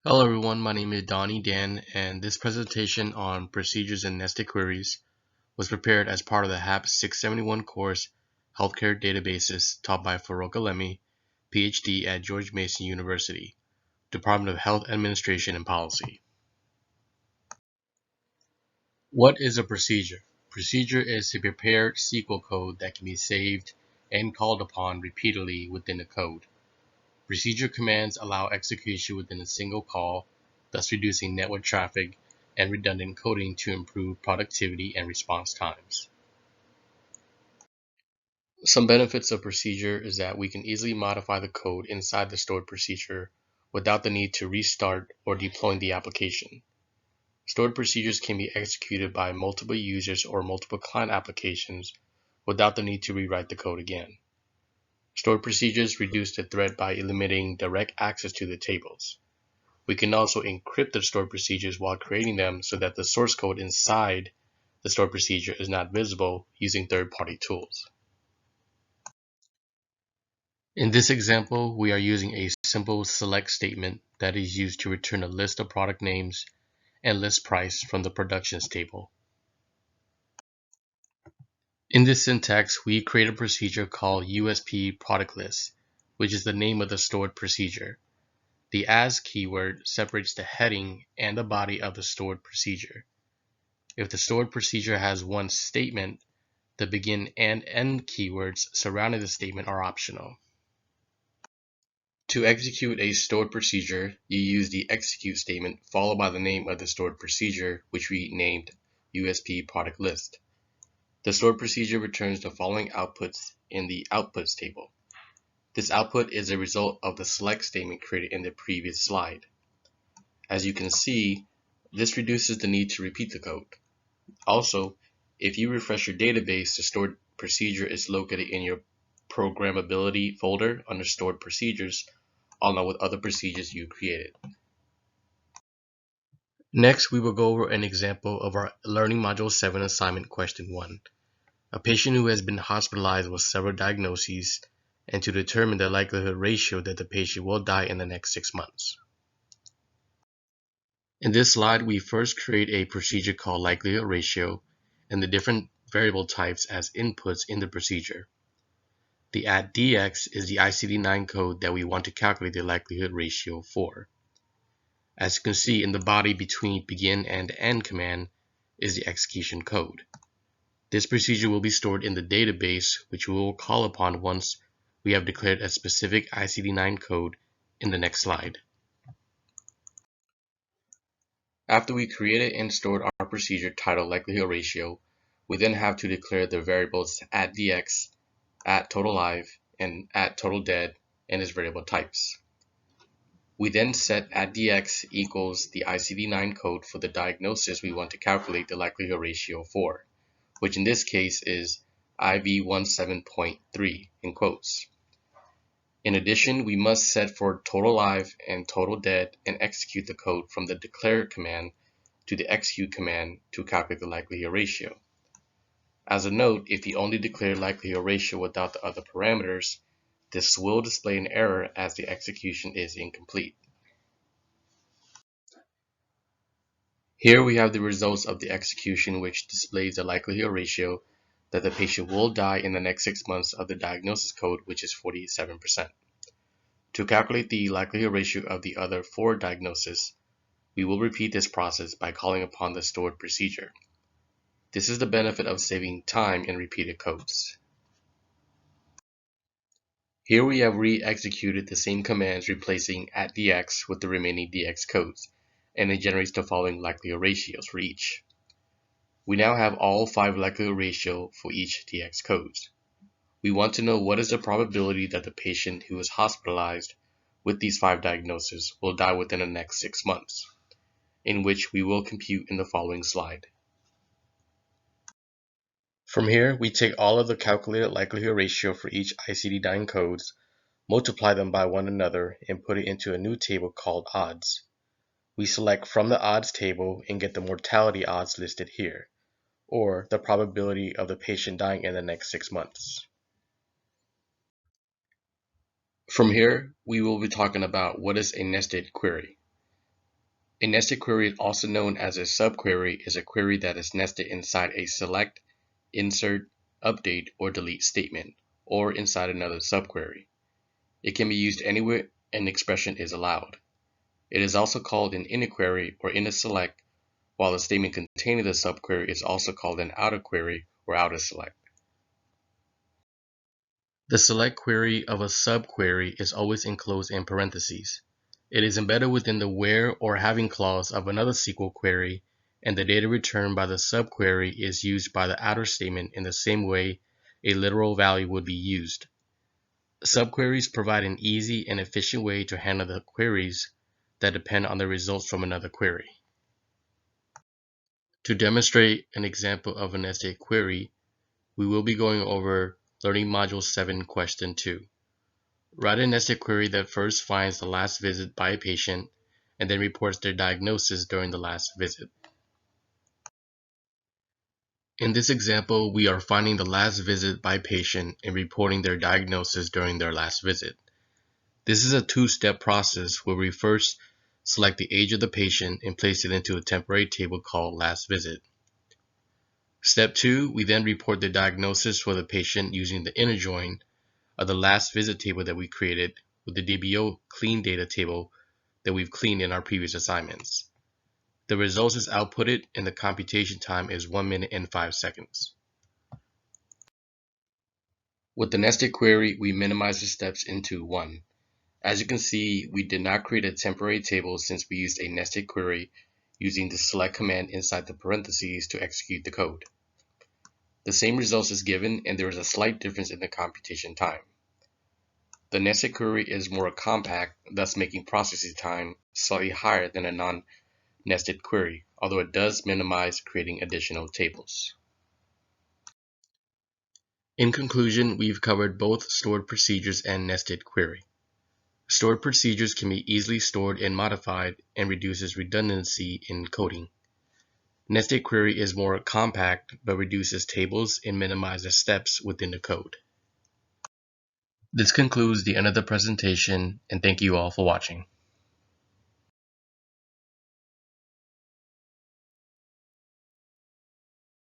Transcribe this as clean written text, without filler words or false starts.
Hello everyone, my name is Donnie Dan, and this presentation on procedures and nested queries was prepared as part of the HAP 671 course, Healthcare Databases, taught by Farrokh Alemi, PhD at George Mason University, Department of Health Administration and Policy. What is a procedure? Procedure is a prepared SQL code that can be saved and called upon repeatedly within a code. Procedure commands allow execution within a single call, thus reducing network traffic and redundant coding to improve productivity and response times. Some benefits of procedure is that we can easily modify the code inside the stored procedure without the need to restart or deploying the application. Stored procedures can be executed by multiple users or multiple client applications without the need to rewrite the code again. Stored procedures reduce the threat by eliminating direct access to the tables. We can also encrypt the stored procedures while creating them so that the source code inside the stored procedure is not visible using third-party tools. In this example, we are using a simple select statement that is used to return a list of product names and list price from the productions table. In this syntax, we create a procedure called USP product list, which is the name of the stored procedure. The as keyword separates the heading and the body of the stored procedure. If the stored procedure has one statement, the begin and end keywords surrounding the statement are optional. To execute a stored procedure, you use the execute statement followed by the name of the stored procedure, which we named USP product list. The stored procedure returns the following outputs in the outputs table. This output is a result of the select statement created in the previous slide. As you can see, this reduces the need to repeat the code. Also, if you refresh your database, the stored procedure is located in your programmability folder under stored procedures, along with other procedures you created. Next, we will go over an example of our Learning Module 7 assignment question 1. A patient who has been hospitalized with several diagnoses and to determine the likelihood ratio that the patient will die in the next 6 months. In this slide, we first create a procedure called likelihood ratio and the different variable types as inputs in the procedure. The @dx is the ICD-9 code that we want to calculate the likelihood ratio for. As you can see, in the body between begin and end command is the execution code. This procedure will be stored in the database, which we will call upon once we have declared a specific ICD-9 code in the next slide. After we created and stored our procedure titled likelihood ratio, we then have to declare the variables @dx, @totalive, and @totaldead and its variable types. We then set @dx equals the ICD-9 code for the diagnosis we want to calculate the likelihood ratio for, which in this case is IV17.3 in quotes. In addition, we must set for total live and total dead and execute the code from the declare command to the execute command to calculate the likelihood ratio. As a note, if you only declare likelihood ratio without the other parameters, this will display an error as the execution is incomplete. Here we have the results of the execution, which displays the likelihood ratio that the patient will die in the next 6 months of the diagnosis code, which is 47%. To calculate the likelihood ratio of the other 4 diagnoses, we will repeat this process by calling upon the stored procedure. This is the benefit of saving time in repeated codes. Here we have re-executed the same commands, replacing @dx with the remaining dx codes, and it generates the following likelihood ratios for each. We now have all 5 likelihood ratio for each dx codes. We want to know what is the probability that the patient who is hospitalized with these 5 diagnoses will die within the next 6 months, in which we will compute in the following slide. From here, we take all of the calculated likelihood ratio for each ICD-9 codes, multiply them by one another, and put it into a new table called odds. We select from the odds table and get the mortality odds listed here, or the probability of the patient dying in the next 6 months. From here, we will be talking about what is a nested query. A nested query, also known as a subquery, is a query that is nested inside a select, insert, update, or delete statement, or inside another subquery. It can be used anywhere an expression is allowed. It is also called an inner query or inner select, while the statement containing the subquery is also called an outer query or outer select. The select query of a subquery is always enclosed in parentheses. It is embedded within the where or having clause of another SQL query, and the data returned by the subquery is used by the outer statement in the same way a literal value would be used. Subqueries provide an easy and efficient way to handle the queries that depend on the results from another query. To demonstrate an example of a nested query, we will be going over Learning Module 7, Question 2. Write a nested query that first finds the last visit by a patient and then reports their diagnosis during the last visit. In this example, we are finding the last visit by patient and reporting their diagnosis during their last visit. This is a two-step process where we first select the age of the patient and place it into a temporary table called last visit. Step 2, we then report the diagnosis for the patient using the inner join of the last visit table that we created with the DBO clean data table that we've cleaned in our previous assignments. The result is outputted and the computation time is 1 minute and 5 seconds. With the nested query, we minimize the steps into 1. As you can see, we did not create a temporary table since we used a nested query using the select command inside the parentheses to execute the code. The same results is given, and there is a slight difference in the computation time. The nested query is more compact, thus making processing time slightly higher than a non-nested query, although it does minimize creating additional tables. In conclusion, we've covered both stored procedures and nested query. Stored procedures can be easily stored and modified and reduces redundancy in coding. Nested query is more compact but reduces tables and minimizes steps within the code. This concludes the end of the presentation, and thank you all for watching.